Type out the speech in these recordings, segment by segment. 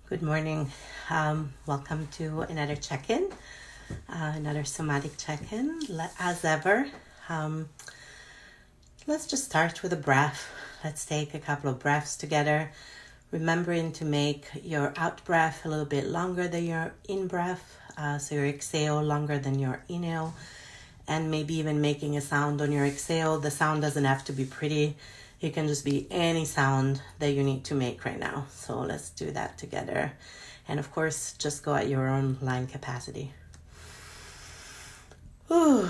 Good morning. Welcome to another check-in, another somatic check-in. As ever, um, let's just start with a breath. Let's take a couple of breaths together, remembering to make your out breath a little bit longer than your in breath, so your exhale longer than your inhale, and maybe even making a sound on your exhale. The sound doesn't have to be pretty. It can just be any sound that you need to make right now. So let's do that together. And of course, just go at your own lung capacity. Ooh.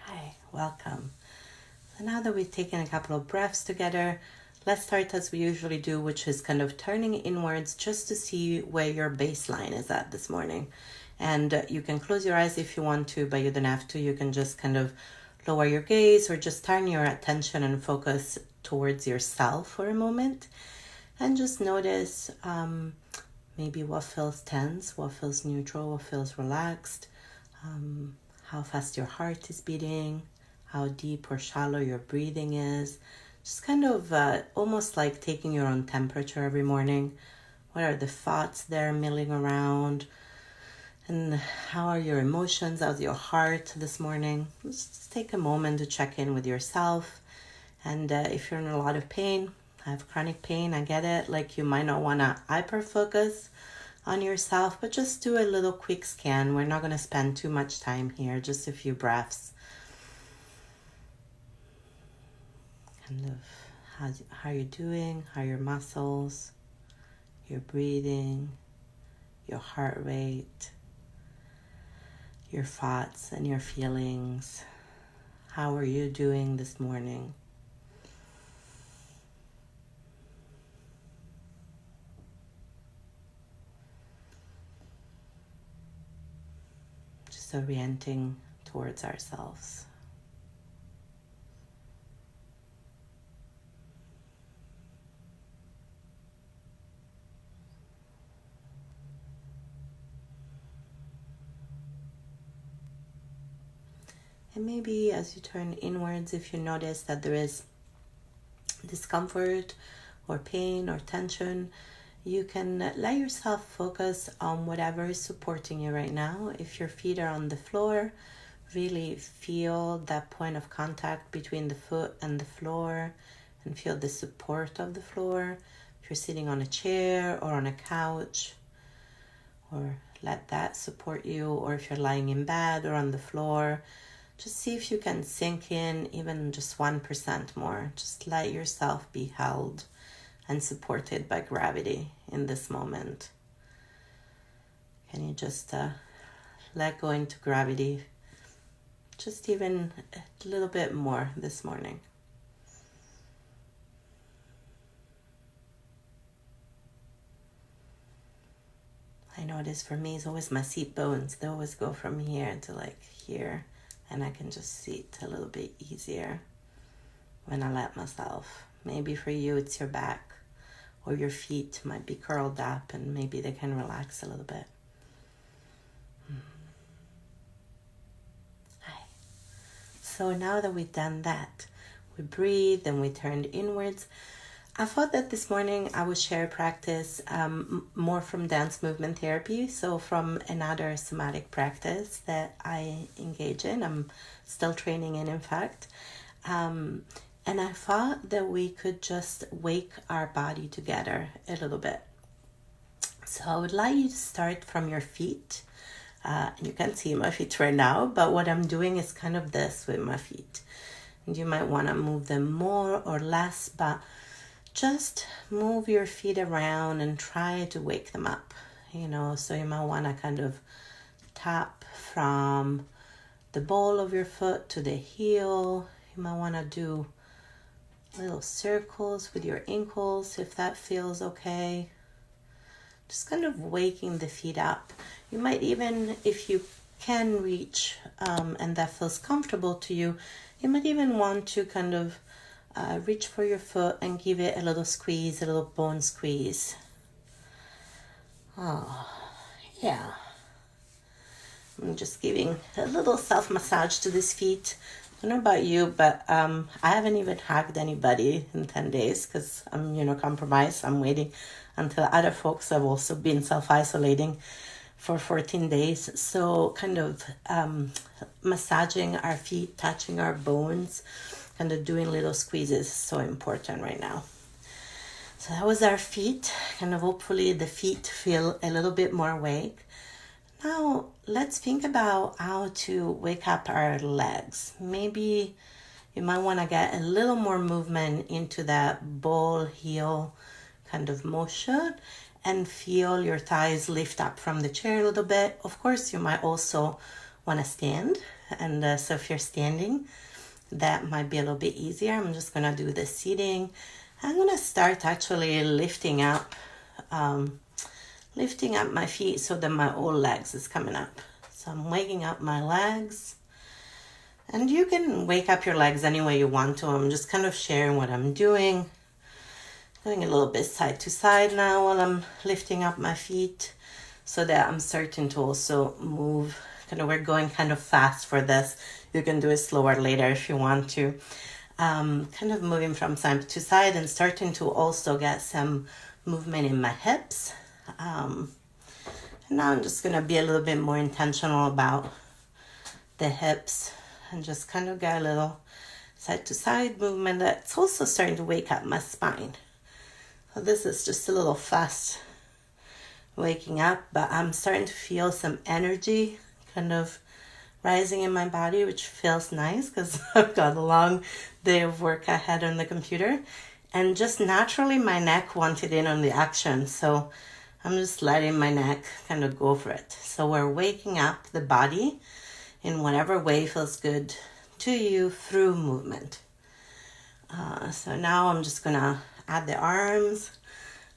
Hi, welcome. So now that we've taken a couple of breaths together, let's start as we usually do, which is kind of turning inwards just to see where your baseline is at this morning. And you can close your eyes if you want to, but you don't have to. You can just kind of lower your gaze or just turn your attention and focus towards yourself for a moment. And just notice maybe what feels tense, what feels neutral, what feels relaxed, how fast your heart is beating, how deep or shallow your breathing is. Just kind of almost like taking your own temperature every morning. What are the thoughts there milling around? And how are your emotions? How's your heart this morning? Just take a moment to check in with yourself. And if you're in a lot of pain, I have chronic pain, I get it. Like you might not want to hyper focus on yourself, but just do a little quick scan. We're not going to spend too much time here, just a few breaths. Kind of how you're doing, how your muscles, your breathing, your heart rate, your thoughts and your feelings. How are you doing this morning? Just orienting towards ourselves. And maybe as you turn inwards, if you notice that there is discomfort or pain or tension, you can let yourself focus on whatever is supporting you right now. If your feet are on the floor, really feel that point of contact between the foot and the floor and feel the support of the floor. If you're sitting on a chair or on a couch, or let that support you. Or if you're lying in bed or on the floor, just see if you can sink in even just 1% more. Just let yourself be held and supported by gravity in this moment. Can you just let go into gravity just even a little bit more this morning? I notice for me, it's always my seat bones. They always go from here to like here. And I can just sit a little bit easier when I let myself. Maybe for you it's your back or your feet might be curled up and maybe they can relax a little bit. Hi. So now that we've done that, we breathed and we turned inwards. I thought that this morning I would share a practice more from dance movement therapy, so from another somatic practice that I engage in. I'm still training in fact. And I thought that we could just wake our body together a little bit. So I would like you to start from your feet. You can't see my feet right now, but what I'm doing is kind of this with my feet. And you might want to move them more or less, but just move your feet around and try to wake them up, so you might want to kind of tap from the ball of your foot to the heel. You might want to do little circles with your ankles if that feels okay. Just kind of waking the feet up. You might even, if you can reach and that feels comfortable to you, you might even want to kind of reach for your foot and give it a little squeeze, a little bone squeeze. Oh, yeah. I'm just giving a little self-massage to these feet. I don't know about you, but I haven't even hugged anybody in 10 days because I'm compromised. I'm waiting until other folks have also been self-isolating for 14 days. So kind of massaging our feet, touching our bones, kind of doing little squeezes is so important right now. So that was our feet. Kind of hopefully the feet feel a little bit more awake. Now let's think about how to wake up our legs. Maybe you might want to get a little more movement into that ball heel kind of motion and feel your thighs lift up from the chair a little bit. Of course, you might also want to stand. And so if you're standing, that might be a little bit easier. I'm just going to do the seating. I'm going to start actually lifting up my feet so that my whole legs is coming up. So I'm waking up my legs. And you can wake up your legs any way you want to. I'm just kind of sharing what I'm doing. Going a little bit side to side now while I'm lifting up my feet so that I'm starting to also move. We're going kind of fast for this. You can do it slower later if you want to. Kind of moving from side to side and starting to also get some movement in my hips. And now I'm just going to be a little bit more intentional about the hips and just kind of get a little side to side movement that's also starting to wake up my spine. So this is just a little fast waking up, but I'm starting to feel some energy kind of rising in my body, which feels nice because I've got a long day of work ahead on the computer. And just naturally, my neck wanted in on the action. So I'm just letting my neck kind of go for it. So we're waking up the body in whatever way feels good to you through movement. So now I'm just going to add the arms.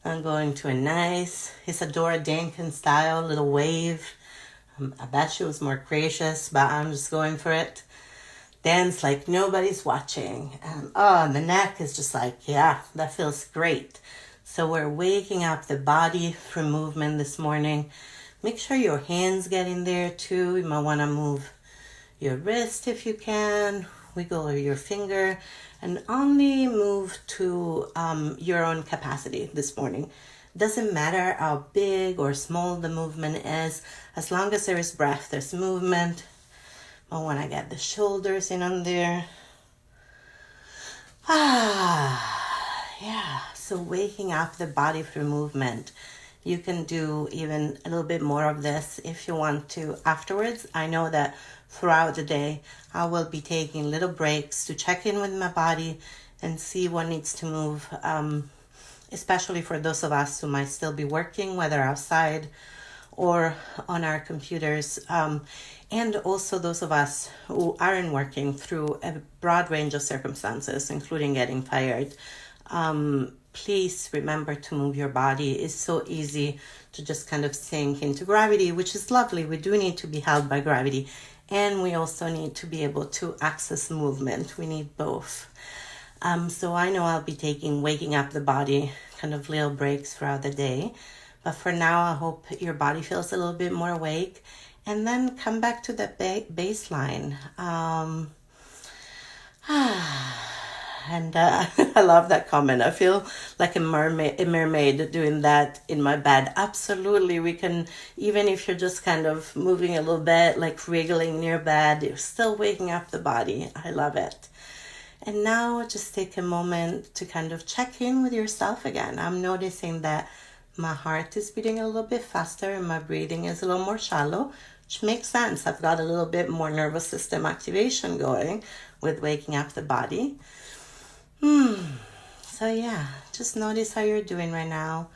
I'm going to a nice Isadora Duncan style little wave. I bet she was more gracious, but I'm just going for it. Dance like nobody's watching. And the neck is just like, yeah, that feels great. So we're waking up the body through movement this morning. Make sure your hands get in there too. You might want to move your wrist if you can. Wiggle your finger. And only move to your own capacity this morning. Doesn't matter how big or small the movement is. As long as there is breath, there's movement. I want to get the shoulders in on there. Yeah. So waking up the body through movement. You can do even a little bit more of this if you want to afterwards. I know that throughout the day, I will be taking little breaks to check in with my body and see what needs to move, especially for those of us who might still be working, whether outside or on our computers, and also those of us who aren't working through a broad range of circumstances, including getting fired. Please remember to move your body. It's so easy to just kind of sink into gravity, which is lovely. We do need to be held by gravity, and we also need to be able to access movement. We need both. So I know I'll be taking waking up the body kind of little breaks throughout the day. But for now, I hope your body feels a little bit more awake. And then come back to the baseline. And I love that comment. I feel like a mermaid doing that in my bed. Absolutely. We can, even if you're just kind of moving a little bit, like wriggling near bed, you're still waking up the body. I love it. And now just take a moment to kind of check in with yourself again. I'm noticing that my heart is beating a little bit faster and my breathing is a little more shallow, which makes sense. I've got a little bit more nervous system activation going with waking up the body. So yeah, just notice how you're doing right now.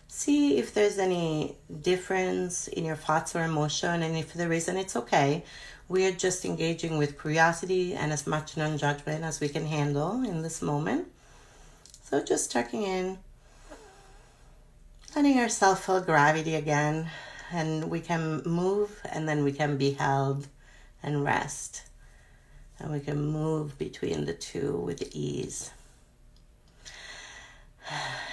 See if there's any difference in your thoughts or emotion, and if there isn't, it's okay. We're just engaging with curiosity and as much non-judgment as we can handle in this moment. So just checking in, letting ourselves feel gravity again. and we can move, and then we can be held and rest. And we can move between the two with ease.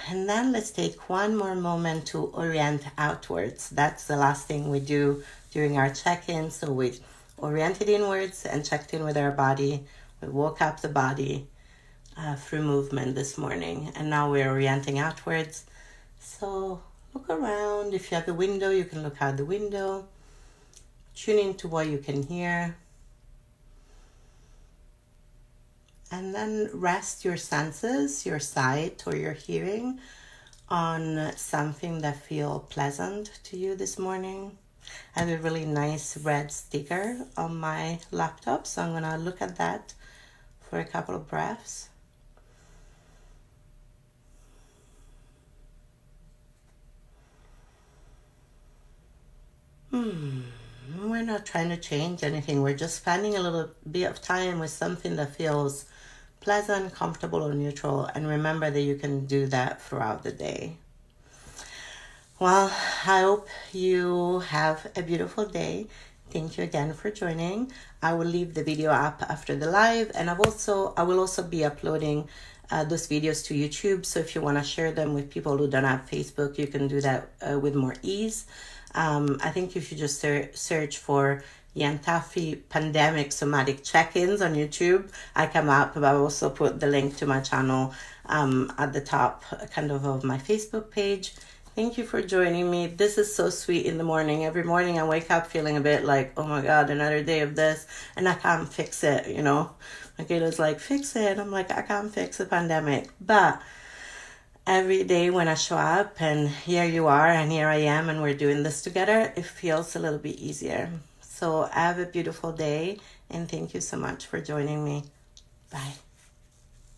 And then let's take one more moment to orient outwards. That's the last thing we do during our check-in. So we oriented inwards and checked in with our body. We woke up the body through movement this morning. And now we're orienting outwards. So look around. If you have a window, you can look out the window. Tune into what you can hear. And then rest your senses, your sight or your hearing, on something that feels pleasant to you this morning. I have a really nice red sticker on my laptop, so I'm gonna look at that for a couple of breaths. We're not trying to change anything. We're just spending a little bit of time with something that feels pleasant, comfortable, or neutral. And remember that you can do that throughout the day. Well, I hope you have a beautiful day. Thank you again for joining. I will leave the video up after the live, and I will also be uploading those videos to YouTube. So if you want to share them with people who don't have Facebook, you can do that with more ease. I think if you just search for Yantafi Pandemic Somatic Check-ins on YouTube, I come up, but I'll also put the link to my channel at the top of my Facebook page. Thank you for joining me. This is so sweet in the morning. Every morning I wake up feeling a bit like, oh my God, another day of this, and I can't fix it, you know. My kid is like, fix it. I'm like, I can't fix the pandemic. But every day when I show up and here you are and here I am and we're doing this together, it feels a little bit easier. So have a beautiful day, and thank you so much for joining me. Bye.